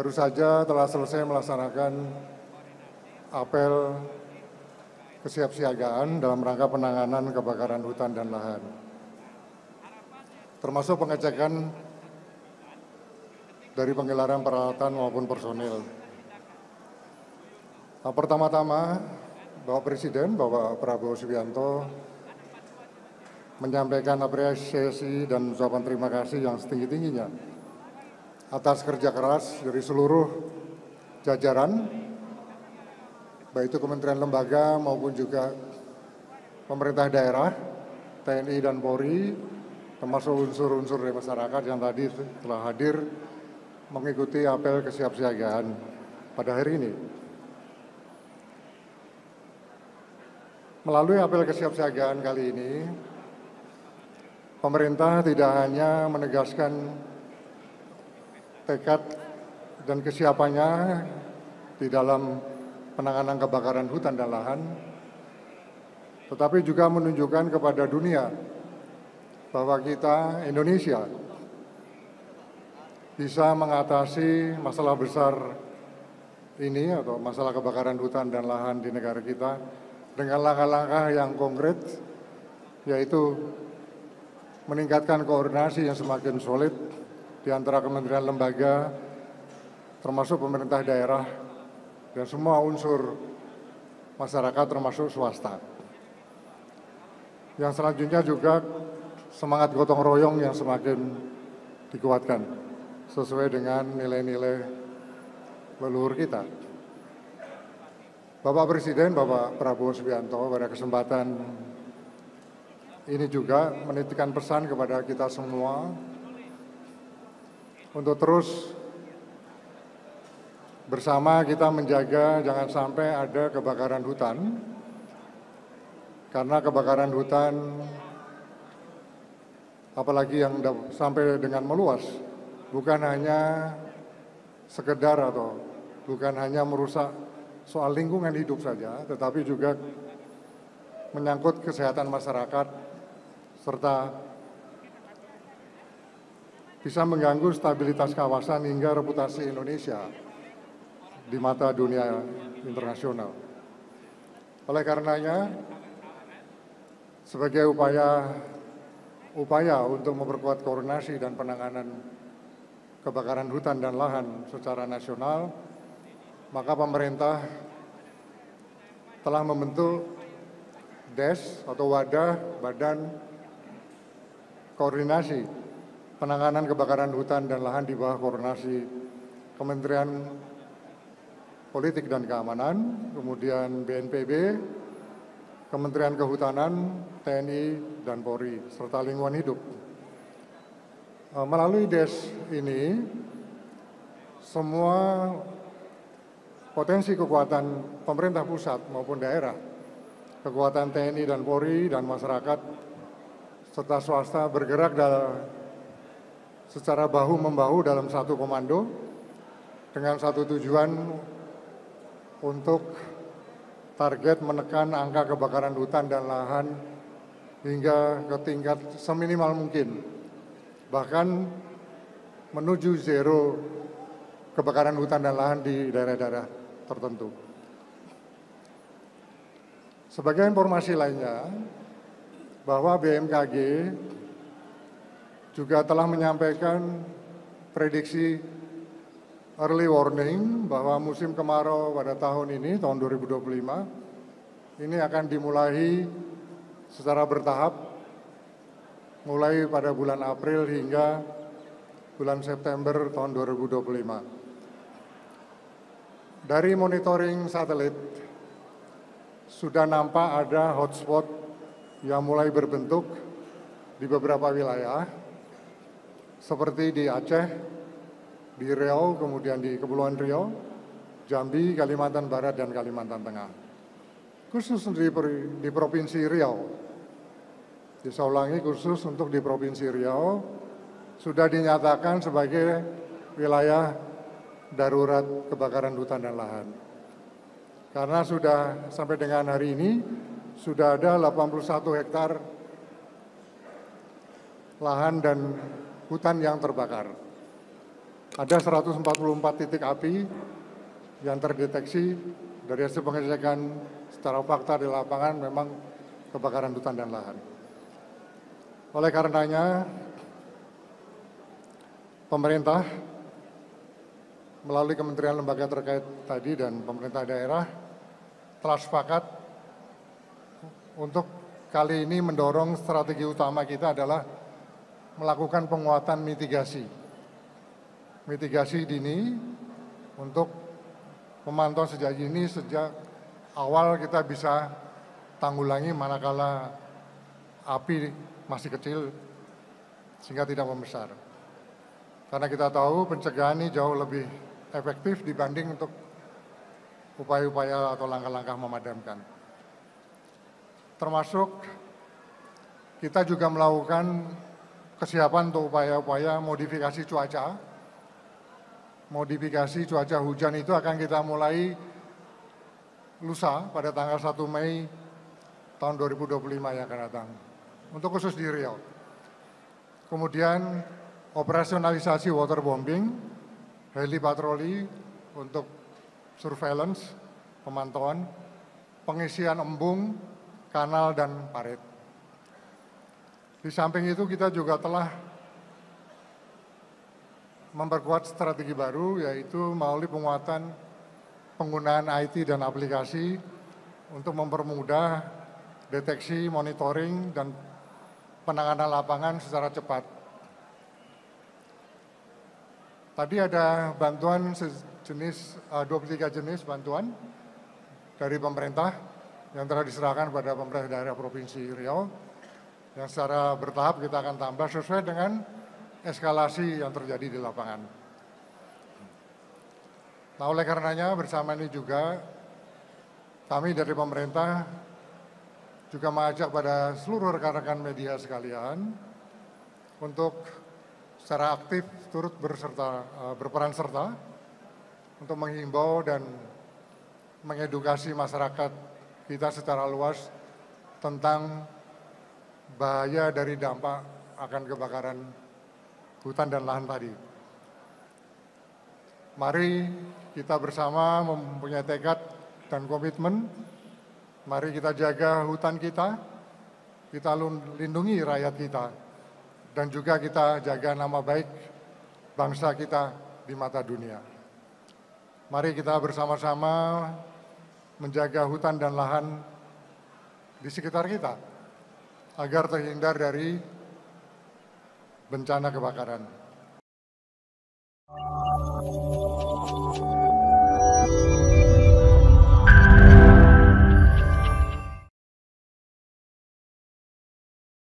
baru saja telah selesai melaksanakan apel kesiapsiagaan dalam rangka penanganan kebakaran hutan dan lahan, termasuk pengecekan dari penggelaran peralatan maupun personil. Pertama-tama, Bapak Presiden, Bapak Prabowo Subianto, menyampaikan apresiasi dan ucapan terima kasih yang setinggi-tingginya atas kerja keras dari seluruh jajaran, baik itu kementerian lembaga maupun juga pemerintah daerah, TNI dan Polri, termasuk unsur-unsur dari masyarakat yang tadi telah hadir mengikuti apel kesiapsiagaan pada hari ini. Melalui apel kesiapsiagaan kali ini, pemerintah tidak hanya menegaskan tekad dan kesiapannya di dalam penanganan kebakaran hutan dan lahan, tetapi juga menunjukkan kepada dunia bahwa kita, Indonesia, bisa mengatasi masalah besar ini atau masalah kebakaran hutan dan lahan di negara kita dengan langkah-langkah yang konkret, yaitu meningkatkan koordinasi yang semakin solid di antara kementerian lembaga, termasuk pemerintah daerah, dan semua unsur masyarakat termasuk swasta. Yang selanjutnya juga semangat gotong royong yang semakin dikuatkan sesuai dengan nilai-nilai leluhur kita. Bapak Presiden, Bapak Prabowo Subianto pada kesempatan ini juga menitipkan pesan kepada kita semua untuk terus bersama kita menjaga jangan sampai ada kebakaran hutan, karena kebakaran hutan apalagi yang sampai dengan meluas bukan hanya sekedar atau bukan hanya merusak soal lingkungan hidup saja, tetapi juga menyangkut kesehatan masyarakat serta bisa mengganggu stabilitas kawasan hingga reputasi Indonesia di mata dunia internasional. Oleh karenanya, sebagai upaya untuk memperkuat koordinasi dan penanganan kebakaran hutan dan lahan secara nasional, maka pemerintah telah membentuk DES atau Wadah Badan Koordinasi Penanganan Kebakaran Hutan dan Lahan di bawah koordinasi Kementerian Politik dan Keamanan, kemudian BNPB, Kementerian Kehutanan, TNI, dan Polri, serta lingkungan hidup. Melalui DES ini, semua potensi kekuatan pemerintah pusat maupun daerah, kekuatan TNI dan Polri dan masyarakat serta swasta bergerak secara bahu-membahu dalam satu komando dengan satu tujuan untuk target menekan angka kebakaran hutan dan lahan hingga ke tingkat seminimal mungkin, bahkan menuju zero kebakaran hutan dan lahan di daerah-daerah tertentu. Sebagai informasi lainnya, bahwa BMKG juga telah menyampaikan prediksi early warning bahwa musim kemarau pada tahun ini, tahun 2025, ini akan dimulai secara bertahap, mulai pada bulan April hingga bulan September tahun 2025. Dari monitoring satelit, sudah nampak ada hotspot yang mulai berbentuk di beberapa wilayah, seperti di Aceh, di Riau, kemudian di Kepulauan Riau, Jambi, Kalimantan Barat, dan Kalimantan Tengah. Khusus di Provinsi Riau, saya ulangi, khusus untuk di Provinsi Riau, sudah dinyatakan sebagai wilayah darurat kebakaran hutan dan lahan. Karena sudah sampai dengan hari ini, sudah ada 81 hektar lahan dan hutan yang terbakar. ada 144 titik api yang terdeteksi dari hasil pengecekan secara fakta di lapangan memang kebakaran hutan dan lahan. Oleh karenanya, pemerintah melalui kementerian lembaga terkait tadi dan pemerintah daerah telah sepakat untuk kali ini mendorong strategi utama kita adalah melakukan penguatan mitigasi dini untuk memantau sejak awal kita bisa tanggulangi manakala api masih kecil sehingga tidak membesar. Karena kita tahu pencegahan ini jauh lebih efektif dibanding untuk upaya-upaya atau langkah-langkah memadamkan. Termasuk kita juga melakukan kesiapan untuk upaya-upaya modifikasi cuaca. Modifikasi cuaca hujan itu akan kita mulai lusa pada tanggal 1 Mei tahun 2025 yang akan datang. Untuk khusus di Riau. Kemudian operasionalisasi waterbombing, heli patroli untuk surveillance, pemantauan, pengisian embung, kanal, dan parit. Di samping itu kita juga telah memperkuat strategi baru, yaitu melalui penguatan penggunaan IT dan aplikasi untuk mempermudah deteksi, monitoring, dan penanganan lapangan secara cepat. Tadi ada bantuan sejenis 23 jenis bantuan dari pemerintah yang telah diserahkan pada pemerintah daerah Provinsi Riau, yang secara bertahap kita akan tambah sesuai dengan eskalasi yang terjadi di lapangan. Nah, oleh karenanya bersama ini juga kami dari pemerintah juga mengajak pada seluruh rekan-rekan media sekalian untuk secara aktif turut berperan serta untuk menghimbau dan mengedukasi masyarakat kita secara luas tentang bahaya dari dampak akan kebakaran hutan dan lahan tadi. Mari kita bersama mempunyai tekad dan komitmen. Mari kita jaga hutan kita lindungi rakyat kita, dan juga kita jaga nama baik bangsa kita di mata dunia. Mari kita bersama-sama menjaga hutan dan lahan di sekitar kita, agar terhindar dari bencana kebakaran.